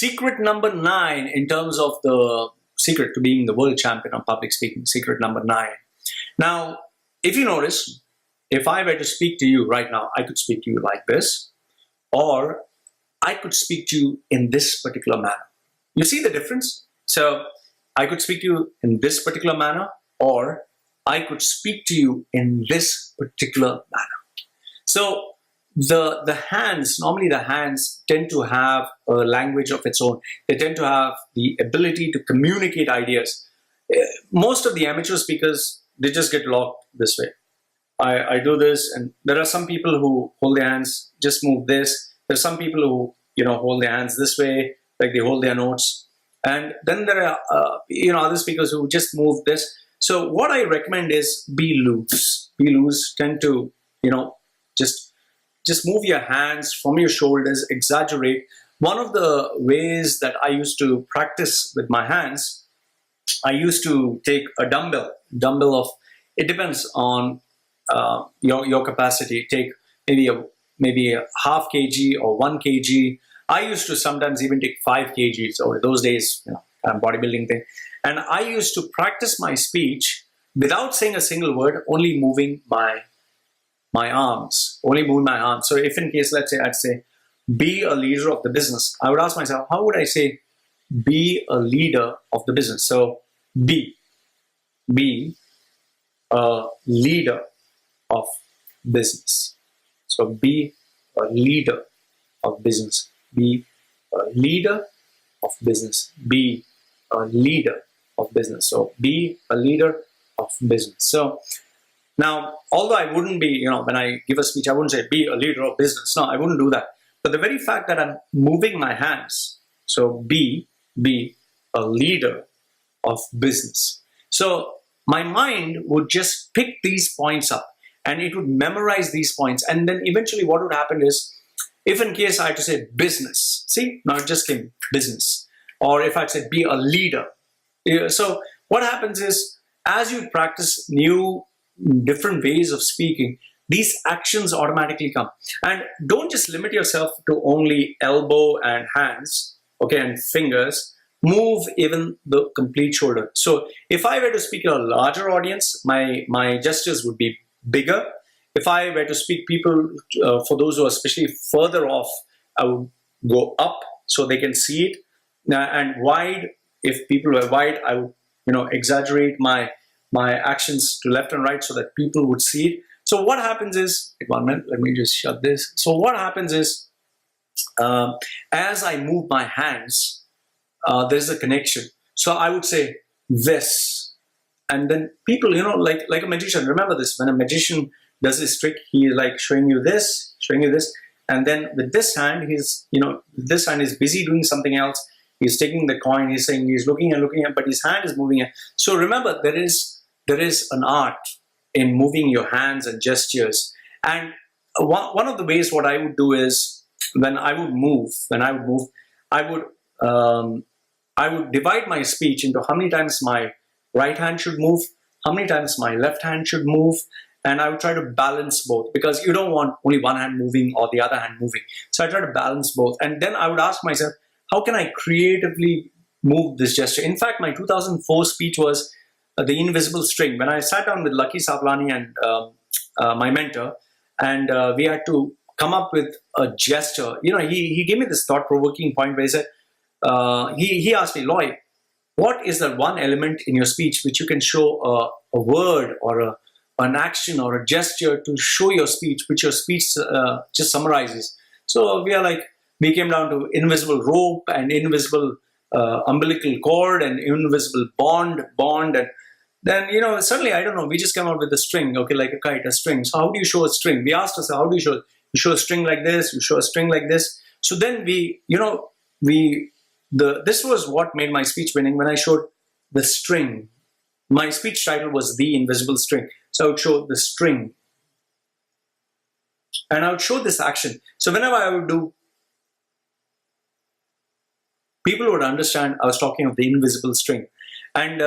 secret number 9 in terms of the secret to being the world champion of public speaking, secret number 9. Now, if you notice, if I were to speak to you right now, I could speak to you like this, or I could speak to you in this particular manner. You see the difference? So I could speak to you in this particular manner, or I could speak to you in this particular manner. So the hands, normally the hands tend to have a language of its own. They tend to have the ability to communicate ideas. Most of the amateur speakers, they just get locked this way. I do this, and there are some people who hold their hands, just move this. There's some people who, hold their hands this way, like they hold their notes. And then there are, other speakers who just move this. So what I recommend is be loose. Be loose. Tend to, just move your hands from your shoulders, exaggerate. One of the ways that I used to practice with my hands, I used to take a dumbbell of, it depends on your capacity. Take maybe a half kg or 1 kg. I used to sometimes even take 5 kgs. So those days, kind of bodybuilding thing. And I used to practice my speech without saying a single word, only moving my arms, So if in case, let's say, I'd say, be a leader of the business, I would ask myself, how would I say, be a leader of the business? So be a leader of business. So be a leader of business. Be a leader of business. Be a leader of business. So be a leader of business. So now, although I wouldn't be, when I give a speech, I wouldn't say be a leader of business. No, I wouldn't do that. But the very fact that I'm moving my hands, so be a leader of business. So my mind would just pick these points up and it would memorize these points. And then eventually what would happen is, if in case I had to say business, see, now it just came business. Or if I'd say be a leader. So what happens is, as you practice different ways of speaking, these actions automatically come. And don't just limit yourself to only elbow and hands, and fingers. Move even the complete shoulder. So if I were to speak to a larger audience, my gestures would be bigger. If I were to speak people, for those who are especially further off, I would go up so they can see it. And wide, if people were wide, I would exaggerate my actions to left and right so that people would see it. So what happens is, 1 minute, let me just shut this. So what happens is, as I move my hands, there's a connection. So I would say this, and then people, like a magician. Remember this: when a magician does this trick, he is like showing you this, and then with this hand, this hand is busy doing something else. He's taking the coin. He's saying he's looking and looking at, but his hand is moving. So remember, there is an art in moving your hands and gestures. And one of the ways what I would do is, when I would move, I would divide my speech into how many times my right hand should move, how many times my left hand should move, and I would try to balance both, because you don't want only one hand moving or the other hand moving. So I try to balance both. And then I would ask myself, how can I creatively move this gesture? In fact, my 2004 speech was the invisible string. When I sat down with Lucky Saplani and my mentor, and we had to come up with a gesture. He gave me this thought-provoking point where he said, he asked me, Lloyd, what is the one element in your speech which you can show a word or an action or a gesture to show your speech, which your speech just summarizes? So we came down to invisible rope and invisible umbilical cord and invisible bond. And then, suddenly, I don't know, we just came out with a string, like a kite, a string. So how do you show a string? We asked ourselves, how do you show it? You show a string like this, you show a string like this. So then this was what made my speech winning, when I showed the string. My speech title was The Invisible String. So I would show the string. And I would show this action. So whenever I would do, people would understand I was talking of the invisible string. And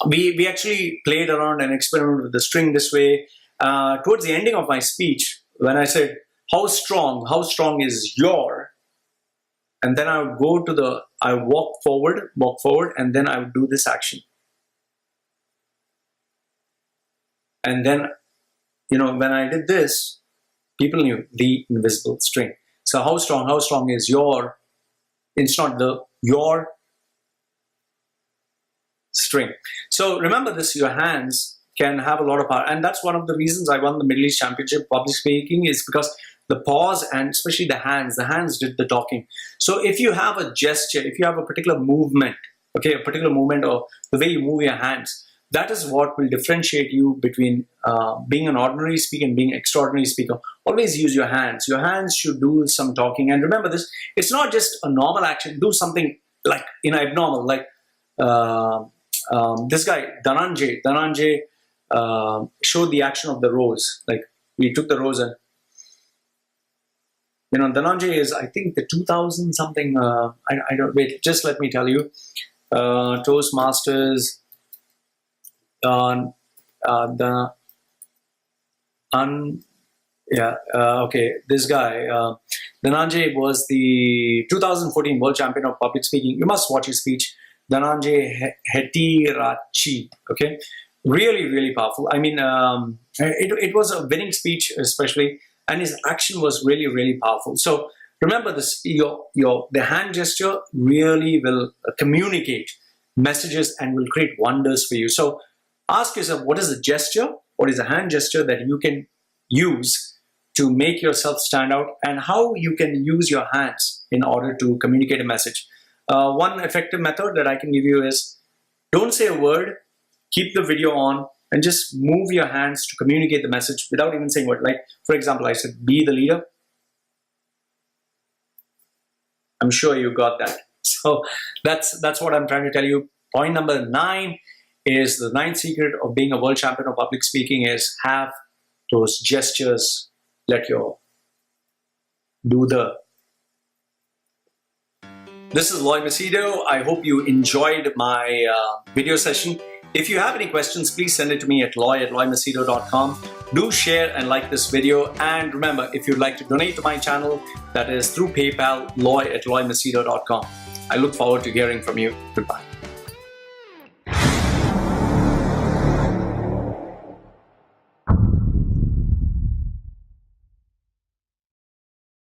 we actually played around and experimented with the string this way. Towards the ending of my speech, when I said, how strong is your, and then I would go to I walk forward, and then I would do this action. And then, when I did this, people knew the invisible string. So how strong is your, it's not your string. So remember this, your hands can have a lot of power. And that's one of the reasons I won the Middle East Championship public speaking, is because the pause and especially the hands did the talking. So if you have a gesture, if you have a particular movement, okay, a particular movement or the way you move your hands, that is what will differentiate you between being an ordinary speaker and being an extraordinary speaker. Always use your hands. Your hands should do some talking. And remember this, it's not just a normal action. Do something like, abnormal, like this guy, Dhananjay showed the action of the rose. Like, he took the rose and, Dhananjay is, I think, the 2000 something, I don't, wait, just let me tell you, Toastmasters, okay, this guy, Dhananjay was the 2014 world champion of public speaking. You must watch his speech, Dhananjay Hetirachi, okay? Really, really powerful. I mean, it was a winning speech, especially, and his action was really, really powerful. So remember this, the hand gesture really will communicate messages and will create wonders for you. So ask yourself, what is a gesture? What is a hand gesture that you can use to make yourself stand out, and how you can use your hands in order to communicate a message? One effective method that I can give you is, don't say a word, keep the video on, and just move your hands to communicate the message without even saying a word. Like, for example, I said, be the leader. I'm sure you got that. So that's what I'm trying to tell you. Point number 9 is, the 9th secret of being a world champion of public speaking is have those gestures. This is Loy Machedo. I hope you enjoyed my video session. If you have any questions, please send it to me at loy@loymachedo.com. Do share and like this video. And remember, if you'd like to donate to my channel, that is through PayPal, loy@loymachedo.com. I look forward to hearing from you. Goodbye.